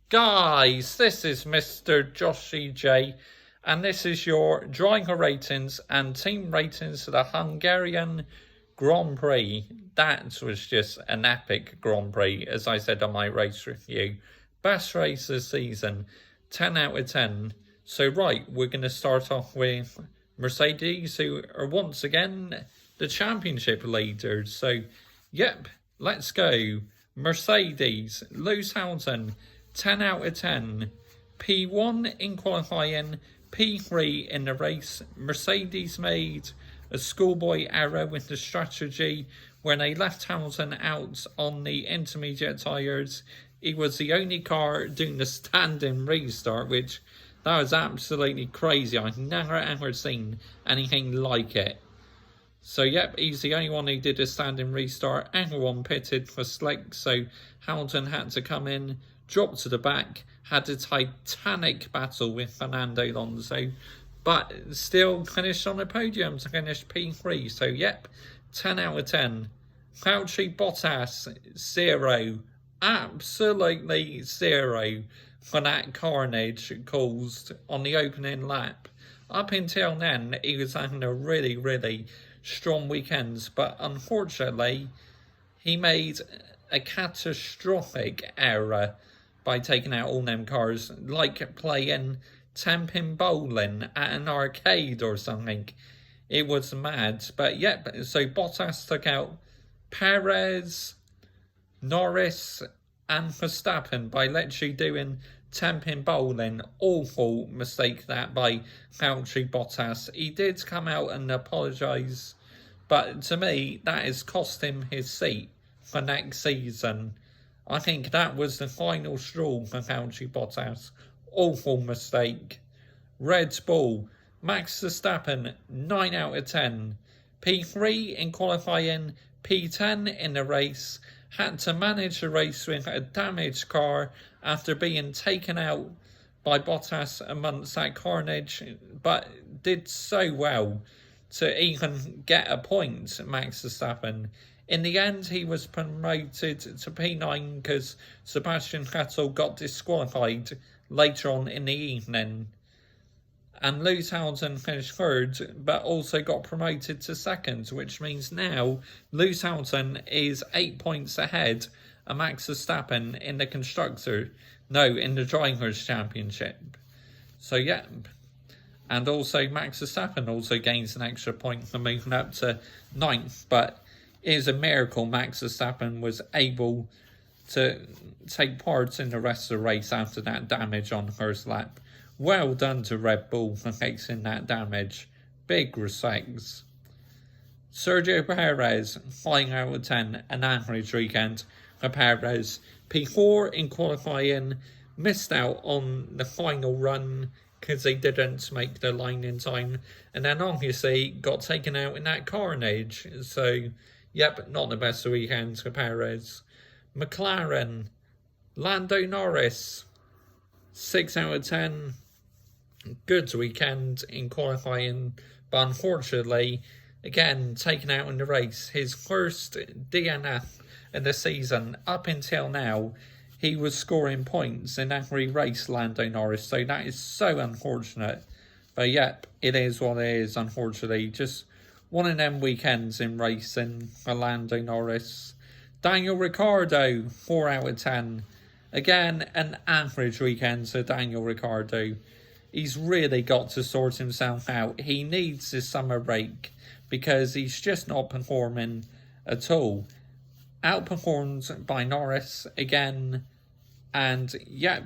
Guys, this is Mr. Joshy J, and this is your driver ratings and team ratings for the Hungarian Grand Prix. That was just an epic Grand Prix, as I said on my race review. Best race this season, 10 out of 10. So right, we're going to start off with Mercedes, who are once again the championship leaders. So, yep, let's go. Mercedes, Lewis Hamilton, 10 out of 10. P1 in qualifying, P3 in the race. Mercedes made a schoolboy error with the strategy when they left Hamilton out on the intermediate tyres. He was the only car doing the standing restart, which that was absolutely crazy. I've never ever seen anything like it. So yep, he's the only one who did a standing restart. Everyone pitted for slick, so Hamilton had to come in, drop to the back, had a titanic battle with Fernando Alonso, but still finished on the podium to finish P3. So yep, 10 out of 10. Valtteri Bottas, 0. Absolutely 0 for that carnage caused on the opening lap. Up until then, he was having a really strong weekend, but unfortunately, he made a catastrophic error by taking out all them cars, like playing 10-pin bowling at an arcade or something. It was mad, but yep, so Bottas took out Perez, Norris and Verstappen by literally doing 10-pin bowling. Awful mistake that by Valtteri Bottas. He did come out and apologise, but to me that has cost him his seat for next season. I think that was the final straw for Valtteri Bottas. Awful mistake. Red Bull, Max Verstappen, 9 out of 10. P3 in qualifying, P10 in the race. Had to manage the race with a damaged car after being taken out by Bottas amongst that carnage, but did so well to even get a point, Max Verstappen. In the end, he was promoted to P9 because Sebastian Vettel got disqualified later on in the evening. And Lewis Hamilton finished third, but also got promoted to second, which means now Lewis Hamilton is 8 points ahead of Max Verstappen in the in the Drivers' Championship. So yeah, and also Max Verstappen also gains an extra point for moving up to 9th, but it is a miracle Max Verstappen was able to take part in the rest of the race after that damage on the first lap. Well done to Red Bull for fixing that damage. Big respects. Sergio Perez, 5 out of 10, an average weekend for Perez. P4 in qualifying, missed out on the final run because they didn't make the line in time, and then obviously got taken out in that carnage. So, yep, not the best weekend for Perez. McLaren, Lando Norris, 6 out of 10. Good weekend in qualifying, but unfortunately, again, taken out in the race. His first DNF in the season. Up until now, he was scoring points in every race, Lando Norris, so that is so unfortunate. But yep, it is what it is, unfortunately. Just one of them weekends in racing for Lando Norris. Daniel Ricciardo, 4 out of 10. Again, an average weekend for Daniel Ricciardo. He's really got to sort himself out. He needs his summer break because he's just not performing at all. Outperformed by Norris again, and yeah,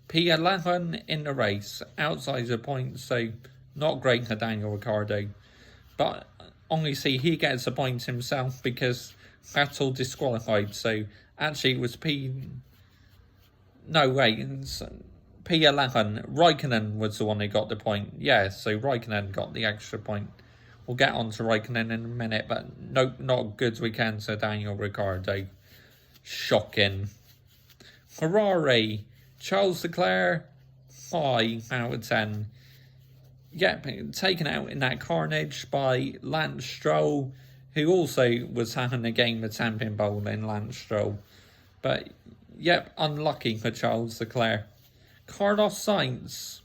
P11 in the race, outside the points, so not great for Daniel Ricciardo. But obviously he gets a point himself because Vettel disqualified, so actually it was P11, Raikkonen was the one who got the point. Yeah, so Raikkonen got the extra point. We'll get on to Raikkonen in a minute, but no, not a good weekend for Daniel Ricciardo. Shocking. Ferrari, Charles Leclerc, 5 out of 10. Yep, taken out in that carnage by Lance Stroll, who also was having a game of 10-pin bowling, Lance Stroll. But, yep, unlucky for Charles Leclerc. Carlos Sainz.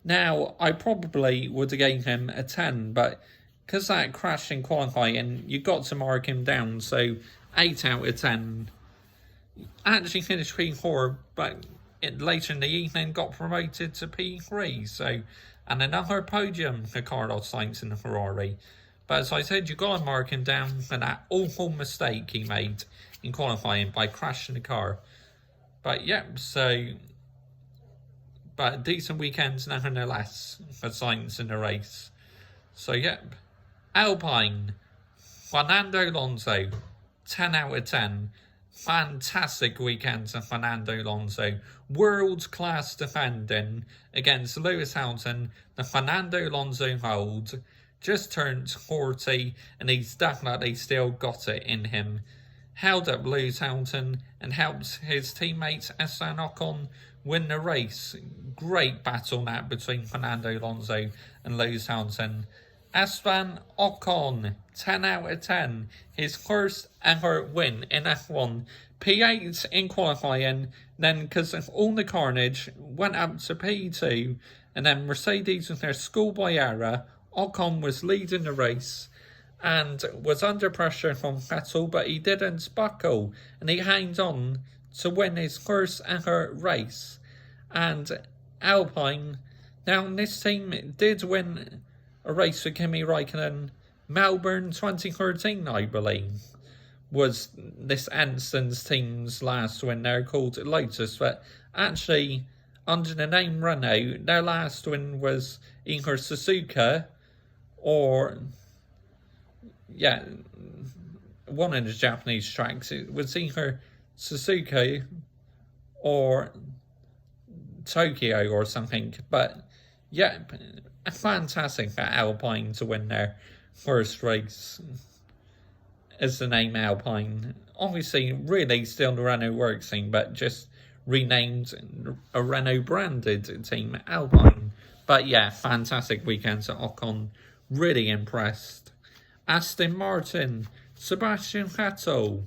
Now, I probably would have given him a 10, but because that crash in qualifying, you got to mark him down, so 8 out of 10. Actually finished P4, but later in the evening got promoted to P3, so, and another podium for Carlos Sainz in the Ferrari. But as I said, you got to mark him down for that awful mistake he made in qualifying by crashing the car. But yep, so, but a decent weekend nevertheless for Sainz in the race. So yep, Alpine, Fernando Alonso, 10 out of 10. Fantastic weekend for Fernando Alonso. World-class defending against Lewis Hamilton. The Fernando Alonso hold just turned 40 and he's definitely still got it in him. Held up Lewis Hamilton and helped his teammate Esteban Ocon win the race. Great battle that between Fernando Alonso and Lewis Hamilton. Esteban Ocon, 10 out of 10. His first ever win in F1. P8 in qualifying, then because of all the carnage, went up to P2, and then Mercedes with their schoolboy error, Ocon was leading the race and was under pressure from Vettel, but he didn't buckle, and he hanged on to win his first ever race. And Alpine, now this team did win a race for Kimi Raikkonen, Melbourne 2013, I believe, was this Anson's team's last win. They're called Lotus, but actually, under the name Renault, their last win was either Suzuka or, yeah, one of the Japanese tracks. It was either Suzuka or Tokyo or something, but yeah, fantastic for Alpine to win their first race as the name Alpine. Obviously, really still the Renault work team, but just renamed a Renault branded team, Alpine. But yeah, fantastic weekend to Ocon. Really impressed. Aston Martin, Sebastian Vettel,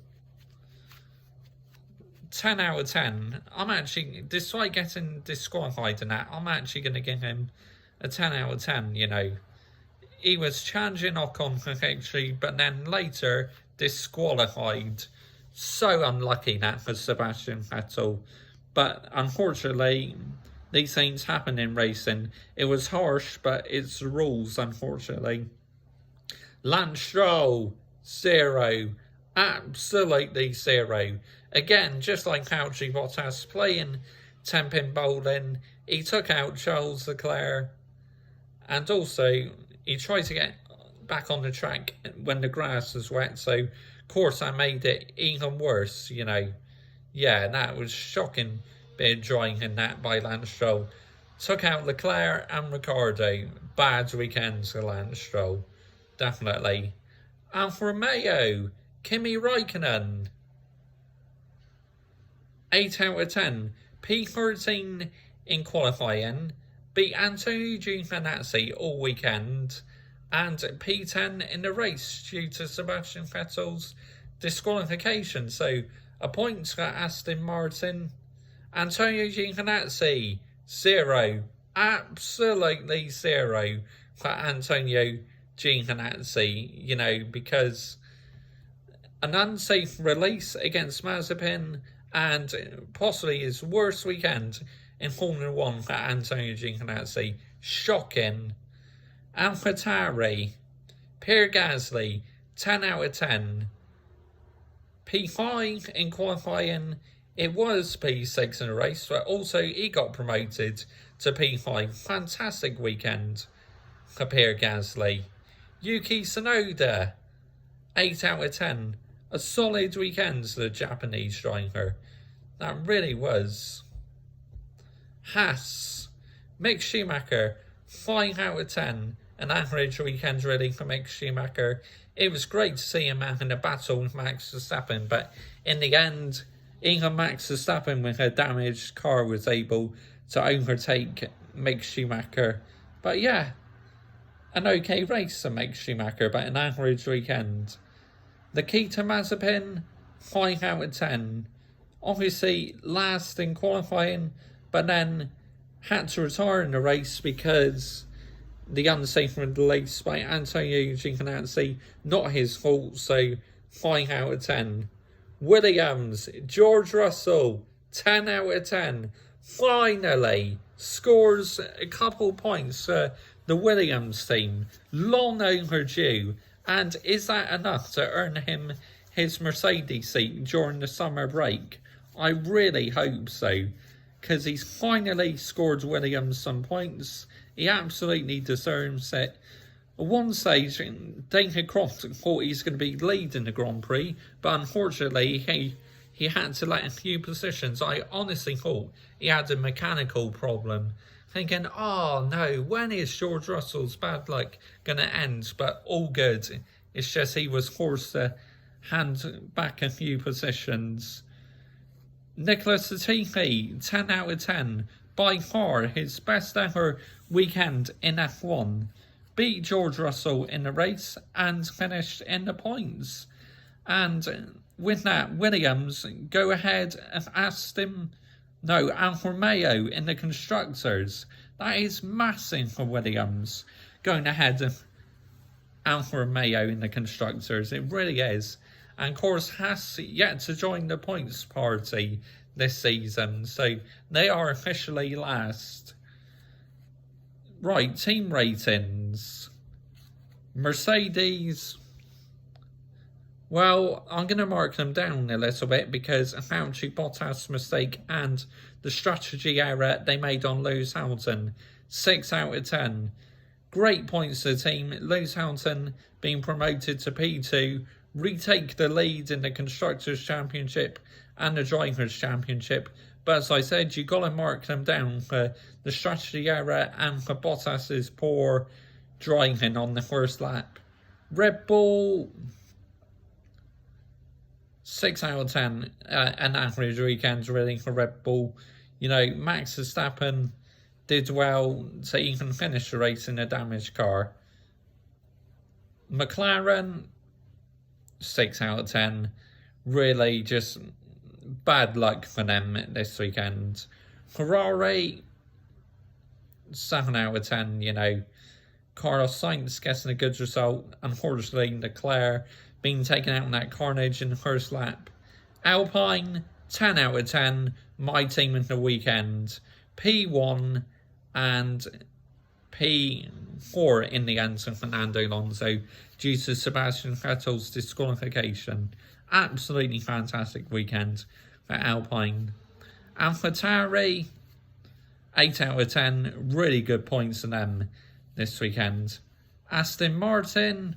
10 out of 10. I'm actually, despite getting disqualified in that, I'm actually going to give him a 10 out of 10, you know. He was challenging Ocon for victory, but then later disqualified. So unlucky that for Sebastian Vettel. But unfortunately, these things happen in racing. It was harsh, but it's the rules, unfortunately. Lance Stroll, 0. Absolutely 0. Again, just like Valtteri Bottas playing 10-pin bowling, he took out Charles Leclerc. And also, he tried to get back on the track when the grass was wet. So, of course, that made it even worse, you know. Yeah, that was shocking bit of drawing in that by Lance Stroll. Took out Leclerc and Ricciardo. Bad weekend for Lance Stroll. Definitely. Alfa Romeo, Kimi Raikkonen, 8 out of 10. P13 in qualifying. Beat Antonio Giovinazzi all weekend. And P10 in the race due to Sebastian Vettel's disqualification. So a point for Aston Martin. Antonio Giovinazzi, 0. Absolutely 0 for Antonio Giovinazzi, you know, because an unsafe release against Mazepin and possibly his worst weekend in Formula 1 for Antonio Giovinazzi. Shocking. AlphaTauri, Pierre Gasly, 10 out of 10. P5 in qualifying. It was P6 in the race, but also he got promoted to P5. Fantastic weekend for Pierre Gasly. Yuki Tsunoda, 8 out of 10. A solid weekend for the Japanese driver. That really was. Haas, Mick Schumacher, 5 out of 10. An average weekend really for Mick Schumacher. It was great to see him having a battle with Max Verstappen, but in the end, even Max Verstappen with a damaged car was able to overtake Mick Schumacher. But yeah, an okay race for Mick Schumacher, but an average weekend. Nikita Mazepin, 5 out of 10. Obviously last in qualifying, but then had to retire in the race because the unsafe release by Antonio Giovinazzi, not his fault, so 5 out of 10. Williams, George Russell, 10 out of 10. Finally scores a couple points for the Williams team. Long overdue. And is that enough to earn him his Mercedes seat during the summer break? I really hope so, because he's finally scored Williams some points. He absolutely deserves it. At one stage, David Croft thought he's going to be leading the Grand Prix, but unfortunately he had to let a few positions. I honestly thought he had a mechanical problem, thinking, oh no, when is George Russell's bad luck going to end? But all good. It's just he was forced to hand back a few positions. Nicholas Latifi, 10 out of 10. By far his best ever weekend in F1. Beat George Russell in the race and finished in the points. And with that, Williams go ahead and Alfa Romeo in the Constructors. That is massive for Williams, going ahead of Alfa Romeo in the Constructors. It really is. And of course, Haas yet to join the points party this season, so they are officially last. Right, team ratings. Mercedes, well, I'm going to mark them down a little bit because of Fauci Bottas' mistake and the strategy error they made on Lewis Hamilton. 6 out of 10. Great points to the team. Lewis Hamilton being promoted to P2, retake the lead in the Constructors' Championship and the Drivers' Championship. But as I said, you got to mark them down for the strategy error and for Bottas's poor driving on the first lap. Red Bull, 6 out of 10, an average weekend really for Red Bull. You know, Max Verstappen did well to even finish the race in a damaged car. McLaren, 6 out of 10. Really just bad luck for them this weekend. Ferrari, 7 out of 10, you know. Carlos Sainz getting a good result. Unfortunately, Leclerc being taken out in that carnage in the first lap. Alpine, 10 out of 10. My team in the weekend. P1 and P4 in the end for Fernando Alonso due to Sebastian Vettel's disqualification. Absolutely fantastic weekend for Alpine. AlphaTauri, 8 out of 10. Really good points for them this weekend. Aston Martin,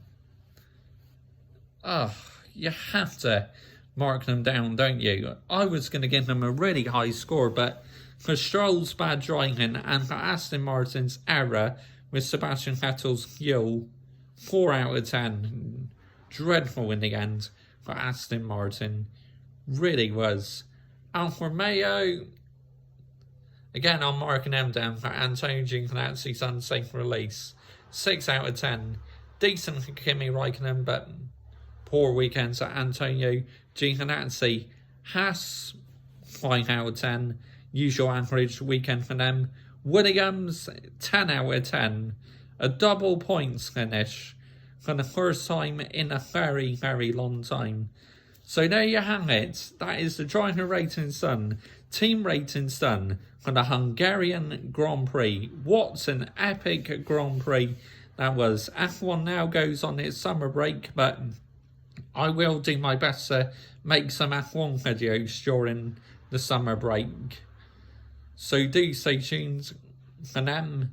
you have to mark them down, don't you? I was going to give them a really high score, but for Stroll's bad driving and for Aston Martin's error with Sebastian Vettel's fuel, 4 out of 10. Dreadful in the end for Aston Martin. Really was. Alfa Romeo, again, I'm marking them down for Antonio Giovinazzi's unsafe release. 6 out of 10. Decent for Kimi Raikkonen, but poor weekends for Antonio Giovinazzi. Haas, 5 out of 10. Usual average weekend for them. Williams, 10 out of 10. A double points finish for the first time in a very, very long time. So there you have it. That is the driver ratings done. Team ratings done for the Hungarian Grand Prix. What an epic Grand Prix that was. F1 now goes on its summer break, but I will do my best to make some F1 videos during the summer break. So do stay tuned for them.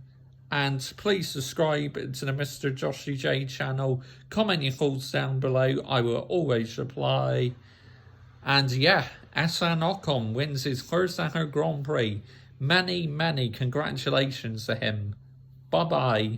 And please subscribe to the Mr. Joshy J channel. Comment your thoughts down below. I will always reply. And yeah, Esteban Ocon wins his first ever Grand Prix. Many, many congratulations to him. Bye-bye.